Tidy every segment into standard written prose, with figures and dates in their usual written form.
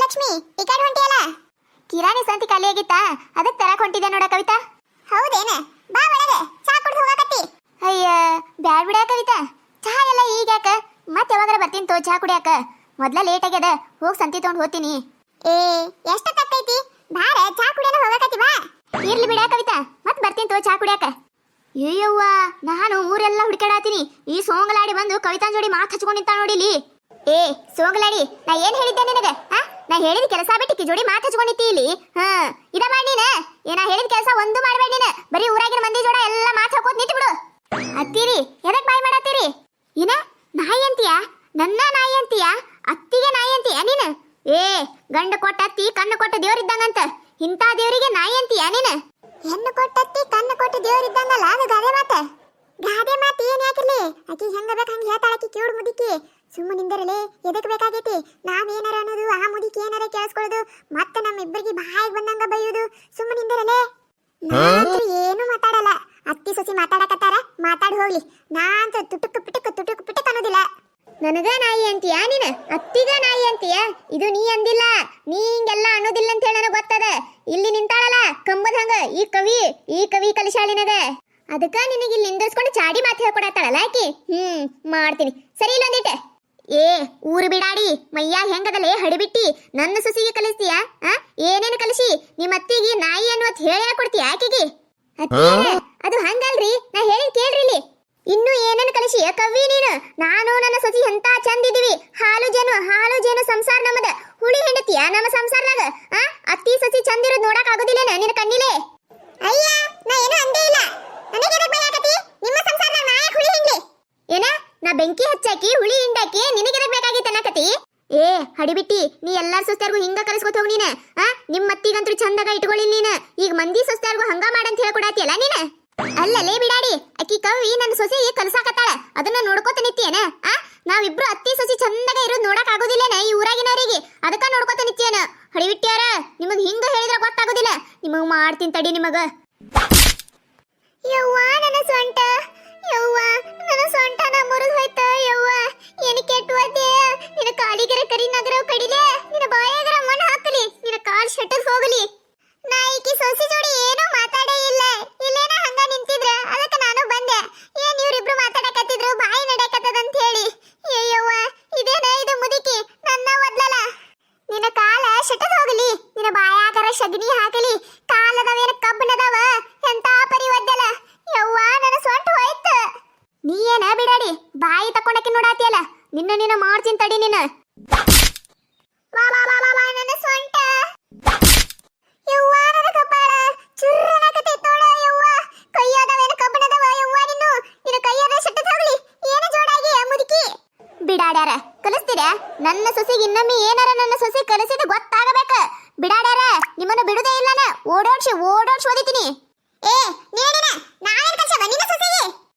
ಲಕ್ಷ್ಮಿ ಈ ಕಡೆ ಹೊಂಟಿಯಲ್ಲ. ಕಿರಾಣಿ ಸಂತಿ ಖಾಲಿ ಆಗಿತ್ತಾ, ಅದಕ್ಕೆ ತರಕ್ ಹೊಂಟಿದ್ದೆ ನೋಡ ಕವಿತಾ. ಹೌದೇನ, ಬಾ ಒಳಗೆ ಚಾ ಕುಡ್ದು ಹೋಗಕತ್ತಿ. ಅಯ್ಯ ಬ್ಯಾಡ್ ಬಿಡ ಕವಿತಾ, ಚಹಾ ಎಲ್ಲ ಈಗ ಯಾಕ, ಮತ್ತೆ ಯಾವಾಗಾರ ಬರ್ತೀನಿ ತೋ ಚಹಾ ಕುಡಿಯಾಕ. ಮೊದ್ಲ ಲೇಟ್ ಆಗ್ಯದ, ಹೋಗಿ ಸಂತಿ ತಗೊಂಡು ಹೋಗ್ತೀನಿ. ಏ ಎಷ್ಟು ತಕ್ಕೈತಿ, ಬಾರ ಚಹಾ ಕುಡಿಯೋಣ ಹೋಗಕತ್ತಿ ಬಾ. ಇರ್ಲಿ ಬಿಡ ಕವಿತಾ, ಮತ್ತೆ ಬರ್ತೀನಿ ತೋ ಚಹಾ ಕುಡಿಯಾಕ. ಅಯ್ಯವ್ವ, ನಾನು ಊರೆಲ್ಲ ಹುಡುಕಾಡತ್ತೀನಿ, ಈ ಸೋಂಗಲಾಡಿ ಬಂದು ಕವಿತಾನ್ ಜೋಡಿ ಮಾತು ಹಚ್ಕೊಂಡಿರ್ತಾಳ ನೋಡಿಲಿ. ಏ ಸೋಂಗಲಾಡಿ, ನಾ ಏನ್ ಹೇಳಿದ್ದೆ ನಿನಗ? ನಾ ಹೇಳಿದ ಕೆಲಸ ಬಿಟ್ಟು ಜೋಡಿ ಮಾತು ಹಚ್ಕೊಂಡಿತ್ತಿ ಇಲ್ಲಿ. ಇದ ಮಾಡಿ ನೀನ ನಾ ಹೇಳಿದ ಕೆಲಸ ಒಂದು ಮಾಡ್ಬೇಡ ನೀನು. ಬರೀ ಊರಾಗಿನ ಮಂದಿ ಜೋಡ ಎಲ್ಲ ಮಾತು ಹಾಕೋತ್ ನಿಂತು ಬಿಡು. ಅತ್ತೀರಿ ಎದಕ್ ಬಾಯ್ ಮಾಡತ್ತೀರಿ? ಏನ ನಾಯಿ ಅಂತೀಯ? ನನ್ನ ನಾಯಿ ಅಂತೀಯ? ಅತ್ತಿಗೆ ನಾಯಿ ಅಂತೀಯ ನೀನು? ಏ ಗಂಡ ಕೊಟ್ಟ ಅತ್ತಿ ಕಣ್ಣು ಕೊಟ್ಟ ದೇವ್ರಿದ್ದಂಗಂತ, ಇಂಥ ದೇವರಿಗೆ ನಾಯಿ ಅಂತೀಯ ನೀನು? ಹೆಣ್ಣು ಕೊಟ್ಟತ್ತಿ ಕಣ್ಣು ಕೊಟ್ಟ ದೇವ್ರಿದ್ದಂಗಲ್ಲ, ಅದು ಗಾದೆ ಮಾತ. ಗಾದೆ ಮಾತು ಏನ್ ಯಾಕಿರ್ಲಿ, ಆಕಿ ಹೆಂಗ ಬೇಕು ಹಂಗ ಹೇಳ್ತಾಳ ಆಕಿ ಕಿವುಡು ಮುದಿಕಿ. ಸುಮ್ಮನಿಂದರಲೇ ಎದಕ್ ಬೇಕಾಗೈತಿ ನಾವೇನಾರ ಅನ್ನೋದು, ಆ ಮುದಿಕಿ ಏನಾರ ಕೇಳಿಸ್ಕೊಳ್ಳೋದು, ಮತ್ತೆ ನಮ್ಮಿಬ್ಬರಿಗೆ ಬಾಯಿಗೆ ಬಂದಂಗ ಬೈಯೋದು. ಸುಮ್ಮನಿಂದರಲೇ ಏನು ಮಾತಾಡಲ್ಲ. ಅತ್ತಿ ಸೊಸಿ ಮಾತಾಡಕತ್ತಾರ, ಮಾತಾಡಿ ಹೋಗ್ಲಿ. ನಾಂತ ತುಟುಕ್ ಪಿಟುಕ್ ಅನ್ನೋದಿಲ್ಲ. ನನಗ ನಾಯಿ ಅಂತೀಯ ನೀನು? ಅತ್ತಿಗ ನಾಯಿ ಅಂತೀಯ? ಇದು ನೀ ಅಂದಿಲ್ಲ, ನೀ ಹಿಂಗೆಲ್ಲ ಅನ್ನೋದಿಲ್ಲ ಅಂತ ಹೇಳಿ ನನಗೆ ಗೊತ್ತದ. ಇಲ್ಲಿ ನಿಂತಾಳಲ್ಲ ಕಂಬದ ಹಂಗ ಈ ಕವಿ ಕಲಿಶಾಳಿನದ, ಅದಕ್ಕ ನಿನಗೆ ಇಲ್ಲಿ ನಿಂದಿರ್ಸ್ಕೊಂಡು ಚಾಡಿ ಮಾತು ಹೇಳ್ಕೊಡತ್ತಾಳಲ್ಲ ಆಕಿ. ಮಾಡ್ತೀನಿ ಸರಿ ಇಲ್ಲೊಂದಿಟ್ಟೆ. ಏ ಊರು ಬಿಡಾಡಿ ಮಯ್ಯಾಗ ಹೆಂಗದಲ್ಲೇ ಹಡಿಬಿಟ್ಟಿ ನನ್ನ ಸುಸಿಗೆ ಕಲಿಸ್ತೀಯ? ಏನೇನು ಕಲಿಸಿ ನಿಮ್ಮ ಅತ್ತಿಗೆ ನಾಯಿ ಅನ್ನುವತ್ ಹೇಳಿ ಕೊಡ್ತೀಯ ಆಕಿಗೆ? ಅದು ಹಂಗಲ್ರಿ, ನಾ ಹೇಳಿದ್ ಕೇಳ್ರಿ ಇಲ್ಲಿ. ಇನ್ನು ಏನೇನು ಕಲಿಸಿ ಕವಿ ನೀನು? ನಾನು ನನ್ನ ಸೊಸಿ ಎಂತ ಚಂದ ಇದೀವಿ, ಹಾಲು ಜೇನು ಸಂಸಾರ ನಮ್ಮದ. ಹುಳಿ ಹೆಂಡತಿಯ ನಮ್ಮ ಸಂಸಾರದಾಗ? ಅತ್ತಿ ಸೊಸಿ ಚಂದ ಇರೋದು ನೋಡಕ್ ಆಗೋದಿಲ್ಲ ನಿನ್ನ ಕಣ್ಣಿಲೆ? ಅಯ್ಯ ನಾ ಏನೂ ಅಂದೇ ಇಲ್ಲ, ನನಗೆ ಎದಕ್ ಬೇಕಾಗತಿ? ನಿಮ್ಮ ಸಂಸಾರದಾಗ ನಾ ಯಾಕೆ ಹುಳಿ ಹಿಂಡ್ಲಿ? ಏನ ನಾ ಬೆಂಕಿ ಹಚ್ಚಾಕಿ ಹುಳಿ ಹಿಂಡಾಕಿ ನಿನಗೆ ಎದಕ್ ಬೇಕಾಗಿತ್ತು ಅನ್ನಕತಿ? ಏ ಹಡಿಬಿಟ್ಟಿ, ನೀ ಎಲ್ಲಾರ ಸೊಸ್ತಾರ್ಗು ಹಿಂಗ ಕಲಿಸ್ಕೊತ ಹೋಗ್ ನೀನು. ನಿಮ್ಮ ಅತ್ತಿಗಂತೂ ಚಂದಾಗ ಇಟ್ಕೊಳ್ಳಿ ನೀನು. ಈಗ ಮಂದಿ ಸೊಸ್ತಾರ್ಗು ಹಂಗ ಮಾಡಂತ ಹೇಳ್ಕೊಡಾತಿಯಲ್ಲ ನೀನು? ಅಲ್ಲಲೇ ಬಿಡಾಡಿ, ಅಕ್ಕಿ ಕವಿ ನನ್ನ ಸೊಸೆಗೆ ಕಲಸಾಕತ್ತಾಳ, ಅದನ್ನ ನೋಡ್ಕೋತ ನಿತ್ಯೇನ? ನಾವಿಬ್ರು ಅತ್ತಿ ಸೊಸಿ ಚಂದಾಗ ಇರೋದು ನೋಡಕ್ ಆಗೋದಿಲ್ಲೇನ ಈ ಊರಾಗಿನವರಿಗೆ? ಅದಕ್ಕ ನೋಡ್ಕೋತ ನಿತ್ಯೇನ? ಹಡಿಬಿಟ್ಟಿಯಾರ, ನಿಮಗ್ ಹಿಂಗ ಹೇಳಿದ್ರ ಗೊತ್ತಾಗೋದಿಲ್ಲ. ನಿಮಗ್ ಮಾಡ್ತೀನಿ ತಡಿ ನಿಮಗ. ಯವ್ವ ನನ್ನ ಸೊಂಟ, ಯವ್ವ ನನ್ನ ಸೊಂಟ ನಾ ಮುರಿದು ಹೋಯ್ತ. ಯವ್ವ ಏನು ಕೆಟ್ಟುವದ್ದೆ, ನಿನ್ನ ಕಾಲಿಗರ ಕರಿ ನಗರ ಕಡಿಲೆ, ನಿನ್ನ ಬಾಯಾಗರ ಮಣ್ಣು ಹಾಕಲಿ, ನಿನ್ನ ಕಾಲ್ ಶೆಟ್ಟದ್ ಹೋಗಲಿ. ನಾ ಈಕಿ ಸೊಸಿ ಜೋಡಿ ಏನೂ ಮಾತಾಡೇ ಇಲ್ಲ, ಇಲ್ಲೇನ ಹಂಗ ನಿಂತಿದ್ರ, ಅದಕ್ಕೆ ನಾನು ಬಂದೆ. ಏನ್ ಇವ್ರಿಬ್ರು ಮಾತಾಡಕತ್ತಿದ್ರು, ಬಾಯಿ ನಡೆಯಕತ್ತದಂತ ಹೇಳಿ. ಅಯ್ಯವ್ವ ಇದೇನ ಇದು ಮುದುಕಿ ನನ್ನ ಒದ್ಲಲ್ಲ. ನಿನ್ನ ಕಾಲ ಶೆಟ್ಟದ್ ಹೋಗಲಿ, ನಿನ್ನ ಬಾಯಾಗರ ಶಗಣಿ ಹಾಕಲಿ, ಕಾಲದವೇನ ಕಬ್ಬನದವ, ಎಂತ ಪರಿ ಒದ್ದಲ್ಲ. ಯವ್ವ ನನ್ನ ಸೊಂಟ ಹೋಯ್ತು. ನೀ ಏನ ಬಿಡಾಡಿ ಬಾಯಿ ತಕೊಂಡಕ್ಕೆ ನೋಡಾತಿಯಲ್ಲ, ನಿನ್ನ ಮಾಡ್ತೀನಿ ತಡಿ ನಿನ್ನ. ನನ್ನ ಸೊಂಟ, ಯವ್ವ ನನ್ನ ಕಪಾಳ ಚುರ್ರನಾಕತೈತ್ ನೋಡ. ಯವ್ವ ಕೈಯಾದವೇನ ಕಬ್ಬನದವ, ಯವ್ವ ನಿನ್ನ ಕೈಯಾದ ಶೆಟ್ಟದ್ ಹೋಗ್ಲಿ. ಏನು ಜೋಡಾಗಿ ಮುದುಕಿ? ಬಿಡಾಡ್ಯಾರ ಕಲಿಸ್ತೀರ ನನ್ನ ಸೊಸಿಗೆ? ಇನ್ನೊಮ್ಮೆ ಏನಾರ ನನ್ನ ಸೊಸಿ ಕಲಿಸಿದ ಗೊತ್ತಾಗಬೇಕ. ಬಿಡಾಡ್ಯಾರ ನಿಮ್ಮನ್ನು ಬಿಡುದೇ ಇಲ್ಲನ, ಓಡೋಡ್ಸಿ ಓದಿತೀನಿ. ಏ ನೀನ ನಾವೇನ್ ಕಲ್ಸವ ನಿನ್ನ ಸೊಸಿಗೆ?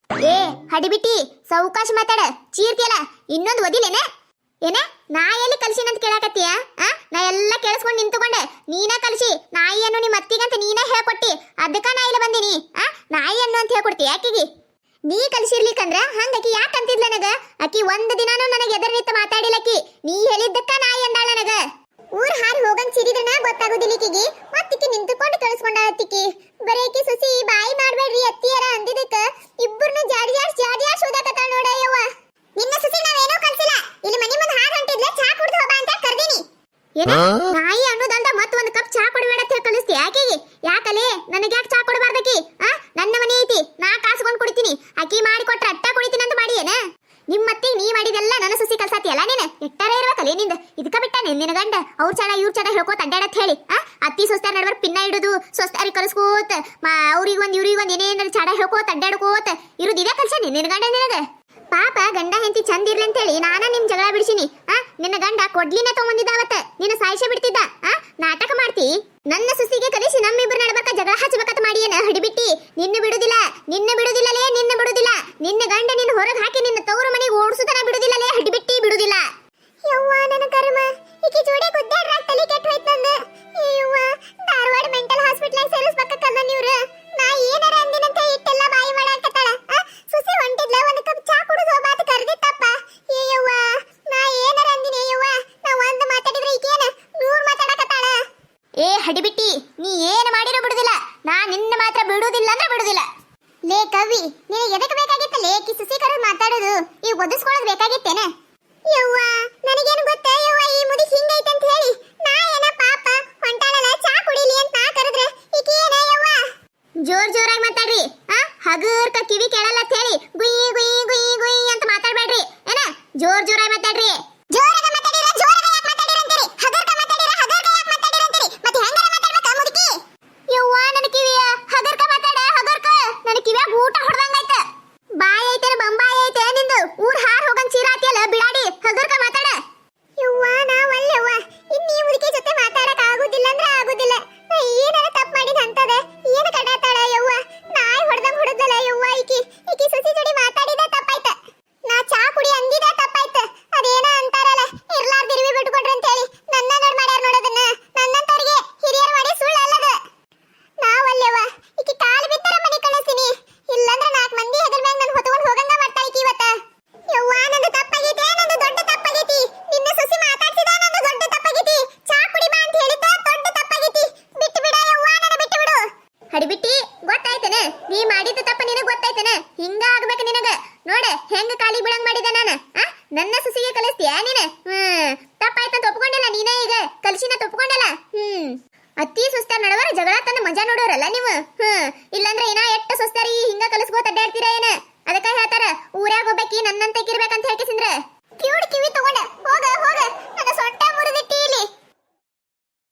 ಏ ಹಡಿಬಿಟ್ಟಿ ಸೌಕಾಶ ಮಾತಾಡ, ಚೀರ್ತಿಯಲ್ಲ ಇನ್ನೊಂದು ಒದಿಲೇನ? ಏನ ನಾ ಎಲ್ಲಿ ಕಲ್ಸಿನಂತ ಕೇಳಾಕತ್ತೀಯ? ನಾ ಎಲ್ಲ ಕೇಳಿಸ್ಕೊಂಡು ನಿಂತುಕೊಂಡೆ, ನೀನ ಕಲ್ಸಿ ನಾಯಿಯನ್ನು ನಿಮ್ಮ ಅತ್ತಿಗಂತ ನೀನೇ ಹೇಳ್ಕೊಟ್ಟಿ, ಅದಕ್ಕ ನಾ ಇಲ್ಲಿ ಬಂದೀನಿ. ನಾಯಿಯನ್ನು ಅಂತ ಹೇಳ್ಕೊಡ್ತೀಯ ಆಕಿಗೆ? ನೀ ಕಲ್ಸಿರ್ಲಿಕ್ಕಂದ್ರ ಹಂಗಕಿ ಯಾಕೆ ಅಂತಿದ್ಲ ನನಗ? ಆಕಿ ಒಂದು ದಿನಾನು ನನಗೆ ಎದುರು ನಿಂತು ಮಾತಾಡಿಲ್ಲಕಿ, ನೀ ಹೇಳಿದ್ದಕ್ಕ ನಾಯಿ ಅಂದಾಳ ನನಗ. ಊರ್ ಹಾರಿ ಹೋಗಂಗ್ ಸಿರಿದ್ರನ ಗೊತ್ತಾಗೋದಿಲ್ಲ ಈಕಿಗೆ, ಮತ್ತಿಕ್ಕಿ ನಿಂತುಕೊಂಡು ಕಳಿಸ್ಕೊಂಡಾಳತ್ತಿಕ್ಕಿ. ಬರೇಕಿ ಸೊಸಿ ಬಾಯಿ ಮಾಡ್ಬೇಡ್ರಿ ಅತ್ತಿಯರ ಅಂದಿದ್ದಕ್ಕ ಇಬ್ಬರನ್ನು ಜಾಡಿ ಓದಾಕತ್ತಾಳ ನೋಡ. ಯವ್ವ ನಿನ್ನ ಸೊಸಿ ನಾವೇನೋ ಕಲ್ಸಿಲ್ಲ, ಇಲ್ಲಿ ಮನಿ ಮುಂದೆ ಹಾಗೆ ಹೊಂಟಿದ್ಲೆ, ಚಾ ಕುಡ್ದು ಹೋಗ ಅಂತ ಕರ್ದೀನಿ. ಏನೋ ನಾಯಿ ಅನ್ನೋದಲ್ದ ಮತ್ತ ಒಂದು ಕಪ್ ಚಾ ಕೊಡಬೇಡ ಅಂತ ಕಳಿಸ್ತಿ ಆಕಿಗೆ? ಯಾಕಲೇ ನನಗೆ ಯಾಕೆ ಚಾ ಕೊಡಬಾರ್ದಕಿ? ನನ್ನ ಮನೆ ಐತಿ, ನಾ ಕಾಸ್ಕೊಂಡ್ ಕುಡಿತೀನಿ, ಆಕಿ ಮಾಡಿ ಕೊಟ್ರ ಅಟ್ಟ ಕುಡಿತೀನಿ ಅಂತ ಮಾಡಿ ಏನ? ನಿಮ್ಮತ್ತಿಗೆ ನೀ ಮಾಡಿದೆಲ್ಲ ನನ್ನ ಸೊಸಿ ಕಲ್ಸಾತಿಯಲ್ಲ ನೀನು? ಎಟ್ಟಾರ ಇರ್ಬೇಕಲ್ಲೇ ನಿಂದ? ಇದಕ್ಕ ಬಿಟ್ಟ ನಿನ್ನ ಗಂಡ ಅವ್ರ ಚಡ ಇವ್ರ ಚಡ ಹೇಳ್ಕೋತ ಅಡ್ಡಾಡತ್ ಹೇಳಿ ಅತ್ತಿ ಸೊಸ್ತಾರ ನಡುವ ಪಿನ್ನ ಇಡುದು, ಸೊಸ್ತಾರಿ ಕಲ್ಸ್ಕೋತ ಅವ್ರಿಗೊಂದು ಇವ್ರಿಗೊಂದು ಏನೇನಾರ ಚಡ ಹೇಳ್ಕೋತ ಅಡ್ಡಾಡ್ಕೋತ ಇರುದು ಇದೇ ಕಲ್ಸ ನಿನ್ನ ಗಂಡ ನಿನಗ? ಪಾಪ ಗಂಡ ಹೆಂಡತಿ ಚಂದ ಇರ್ಲಿ ಅಂತೇಳಿ ನಾನ ನಿಮ್ ಜಗಳ ಬಿಡಿಸಿನಿ. ನಿನ್ನ ಗಂಡ ಕೊಡ್ಲಿನ ತಗೊಂಡಿದ್ದಾವತ್ತ ನಿನ್ನ ಸಾಯಿಸಿ ಬಿಡ್ತಿದ್ದ. ನಾಟಕ ಮಾಡ್ತಿ? ನನ್ನ ಸುಸಿಗೆ ಕಲಿಸಿ ನಮ್ಮಿಬ್ಬರು ನಡ್ಬೇಕ ಜಗಳ ಹಚ್ಚಬೇಕಂತ ಮಾಡಿ ಏನ ಹಡಿಬಿಟ್ಟಿ? ನಿನ್ನ ಬಿಡುದಿಲ್ಲ ನಿನ್ನ ಬಿಡುದಿಲ್ಲ. ನಿನ್ನ ಗಂಡ ನಿನ್ನ ಹೊರಗೆ ಹಾಕಿ ನಿನ್ನ ತವರು ಮನೆಗೆ ಓಡಿಸುತ್ತಾನ ಬಿಡುದಿಲ್ಲಲೇ ಹಡಿಬಿಟ್ಟಿ, ಬಿಡುದಿಲ್ಲ. ಯವ್ವ ನನ್ನ ಕರ್ಮ, ಈಕಿ ಜೋಡಿ ಗುದ್ದಾಡ್ರಾಗ ತಲೆ ಕೆಟ್ಟ ಹೋಯ್ತು ನಂದ. ಯವ್ವ ಧಾರವಾಡ ಮೆಂಟಲ್ ಹಾಸ್ಪಿಟಲ್ ಸೇರಿಸ್ಬೇಕಲ್ಲ ನೀವ್ರು. ನಾ ಏನಾರ ಅಂದಿನಂತ ಇಟ್ಟೆಲ್ಲ ಬಾಯಿ ಮಾಡಾಕತ್ತಾಳ. ಸುಸಿ ಹೊಂಟಿದ್ಲ, ಒಂದು ಕಪ್ ಚಾ ಕುಡಿದು ಹೋಗಾತ ಕರ್ದಿತ್ತಪ್ಪ. ಯವ್ವ ನಾ ಏನಾರ ಅಂದಿನಿ? ಯವ್ವ ನಾ ಒಂದು ಮಾತಾಡಿದ್ರೆ ಈಕೇನ 100 ಕವಿ, ನೀ ಏನು ಮಾಡಿರೋ ಬಿಡುದಿಲ್ಲ. ನಾ ನಿನ್ನ ಮಾತ್ರ ಬಿಡುದಿಲ್ಲ ಅಂದ್ರೆ ಬಿಡುದಿಲ್ಲ. ಲೇ ಕವಿ, ನಿನಗೆ ಎದಕ್ಕೆ ಬೇಕಾಗಿತ್ತ ಲೇಕಿ ಸುಸಿ ಕರೆದು ಮಾತಾಡೋದು? ಈಗ ಒದಿಸ್ಕೊಳ್ಳೋದು ಬೇಕಾಗಿತ್ತೇನೆ? ಯವ್ವ, ನನಗೇನು ಗೊತ್ತ ಯವ್ವ ಈ ಮುದುಕಿ ಹಿಂಗೈತೆ ಅಂತ ಹೇಳಿ. ನಾ ಏನ ಪಾಪ ಹೊಂಟಾಳಲ್ಲ ಚಾ ಕುಡಿಲಿ ಅಂತ ನಾ ಕರೆದ್ರೆ ಈಕಿ ಏನ ಯವ್ವ? ಜೋರಾಗಿ ಮಾತಾಡ್ರಿ. ಹಗರ್ಕ ಕಿವಿ ಕೇಳಲ್ಲ ಅಂತ ಹೇಳಿ ಗುಯ್ ಗುಯ್ ಗುಯ್ ಗುಯ್ ಅಂತ ಮಾತಾಡ್ಬೇಡ್ರಿ ಏನ. ಜೋರಾಗಿ ಮಾತಾಡ್ರಿ. ಜೋರಾಗಿ ಮಾತಾಡಿರ ಜೋರಾಗಿ ಯಾಕೆ ಮಾತಾಡಿರ ಅಂತೀರಿ? ಹಗರ್ಕ ಮಾತಾಡಿರ ಹಗರ್ಕ ಯಾಕೆ ಮಾತಾಡಿರ ಅಂತೀರಿ? ಮತ್ತೆ ಹೆಂಗಾರ ಮಾತಾಡ್ಬೇಕ ಮುದುಕಿ? ಯವ್ವ ನನ್ನ ಕಿವಿಯ ಹಗರ್ಕ ಮಾತಾಡ ಹಗರ್ಕ. ನನ್ನ ಕಿವಿಯಾಗ ಊಟ ಹೊಡೆದಂಗಾಯ್ತ. ಬಾಯಿ ಐತೆ ಬಂಬಾಯಿ ಐತೆ ನಿಂದು. ಊರ್ ಹಾರ್ ಹೋಗಂಗ್ ಚೀರಾತಿಯಲ್ಲ ಬಿಡಾಡಿ. ಹಗರ್ಕ ಮಾತಾಡ. ಯವ್ವ ನಾ ಒಲ್ಲೆವ್ವ. ಇನ್ನು ಈ ಮುದುಕಿ ಜೊತೆ ಮಾತಾಡಕ್ ಆಗುದಿಲ್ಲ ಅಂದ್ರೆ ಆಗುದಿಲ್ಲ. ನಾ ಏನಾರ ತಪ್ಪು ಮಾಡಿದ ಅಂತದ ಏನು ಕಡಾತಾಳ ಯವ್ವ? ನಾಯಿ ಹೊಡೆದಂಗ್ ಹೊಡೆದಲ್ಲ ಯವ್ವ. ಈಕಿ ಸುಸಿ ಜೋಡಿ ಮಾತಾಡಿದ ತಪ್ಪಾಯ್ತ. ನಾ ಚಾ ಕುಡಿ ಅಂದಿದ ತಪ್ಪಾಯ್ತ. ಅದೇನ ಅಂತಾರಲ್ಲ ಇರ್ಲಾರ್ದಿರ್ವಿ ಬಿಟ್ಕೊಡ್ರಿ ಅಂತ ಹೇಳಿ ನನ್ನ ನೋಡ್ ಮಾಡ್ಯಾರ ನೋಡೋದನ್ನ. ನನ್ನಂತವ್ರಿಗೆ ಹಿರಿಯರ್ ಮಾಡಿ ಸುಳ್ಳು ಅಲ್ಲದ. ನಾವಲ್ಲೇವ ಈಕಿ ಕಾಲು ಬಿತ್ತರ ಮನೆ ಕಳಿಸ್ತೀನಿ. ಇಲ್ಲಂದ್ರೆ 4 ಮಂದಿ ಹೆದರ್ ಮ್ಯಾಗ ನನ್ ಹೊತ್ಕೊಂಡು ಹೋಗಂಗ ಮಾಡ್ತಾಳ ಈಕಿ ಇವತ್ತ. ಯವ್ವ ನಂದು ತಪ್ಪಾಗೈತೆ, ನಂದು ದೊಡ್ಡ ತಪ್ಪಾಗೈತಿ. ನಿನ್ನ ಸೊಸಿ ಮಾತಾಡ್ಸಿದ ನಂದು ದೊಡ್ಡ ತಪ್ಪಾಗೈತಿ. ಚಾ ಕುಡಿ ಬಾ ಅಂತ ಹೇಳಿದ್ದ ದೊಡ್ಡ ತಪ್ಪಾಗೈತಿ. ಬಿಟ್ಟು ಬಿಡ ಯವ್ವ, ನನ್ನ ಬಿಟ್ಟು ಬಿಡು. ಹಡಿಬಿಟ್ಟಿ ಗೊತ್ತಾಯ್ತೇನೆ? ನೀ ಮಾಡಿದ ತಪ್ಪ ನಿನಗೆ ಗೊತ್ತಾಯ್ತೇನೆ? ಹಿಂಗ ಆಗ್ಬೇಕು ನಿನಗ. ನೋಡ ಹೆಂಗ ಕಾಲಿಗೆ ಬೀಳಂಗ್ ಮಾಡಿದ ನಾನು. ನನ್ನ ಸೊಸಿಗೆ ಕಲಿಸ್ತೀಯ ನೀನು? ತಪ್ಪಾಯ್ತಂತ ಒಪ್ಕೊಂಡಿಲ್ಲ ನೀನೇ. ಈಗ ಕಲಿಸಿನ ತಪ್ಕೊಂಡಿಲ್ಲ. ಅತ್ತಿ ಸುಸ್ತಾರ ನಡವರ ಜಗಳ ತಂದು ಮಜಾ ನೋಡೋರಲ್ಲ ನೀವು. ಇಲ್ಲಾಂದ್ರೆ ಏನ ಎಟ್ಟು ಸುಸ್ತಾರಿ ಹಿಂಗ ಕಲಿಸ್ಕೋತ ಅಡ್ಡಾಡ್ತೀರ ಏನ?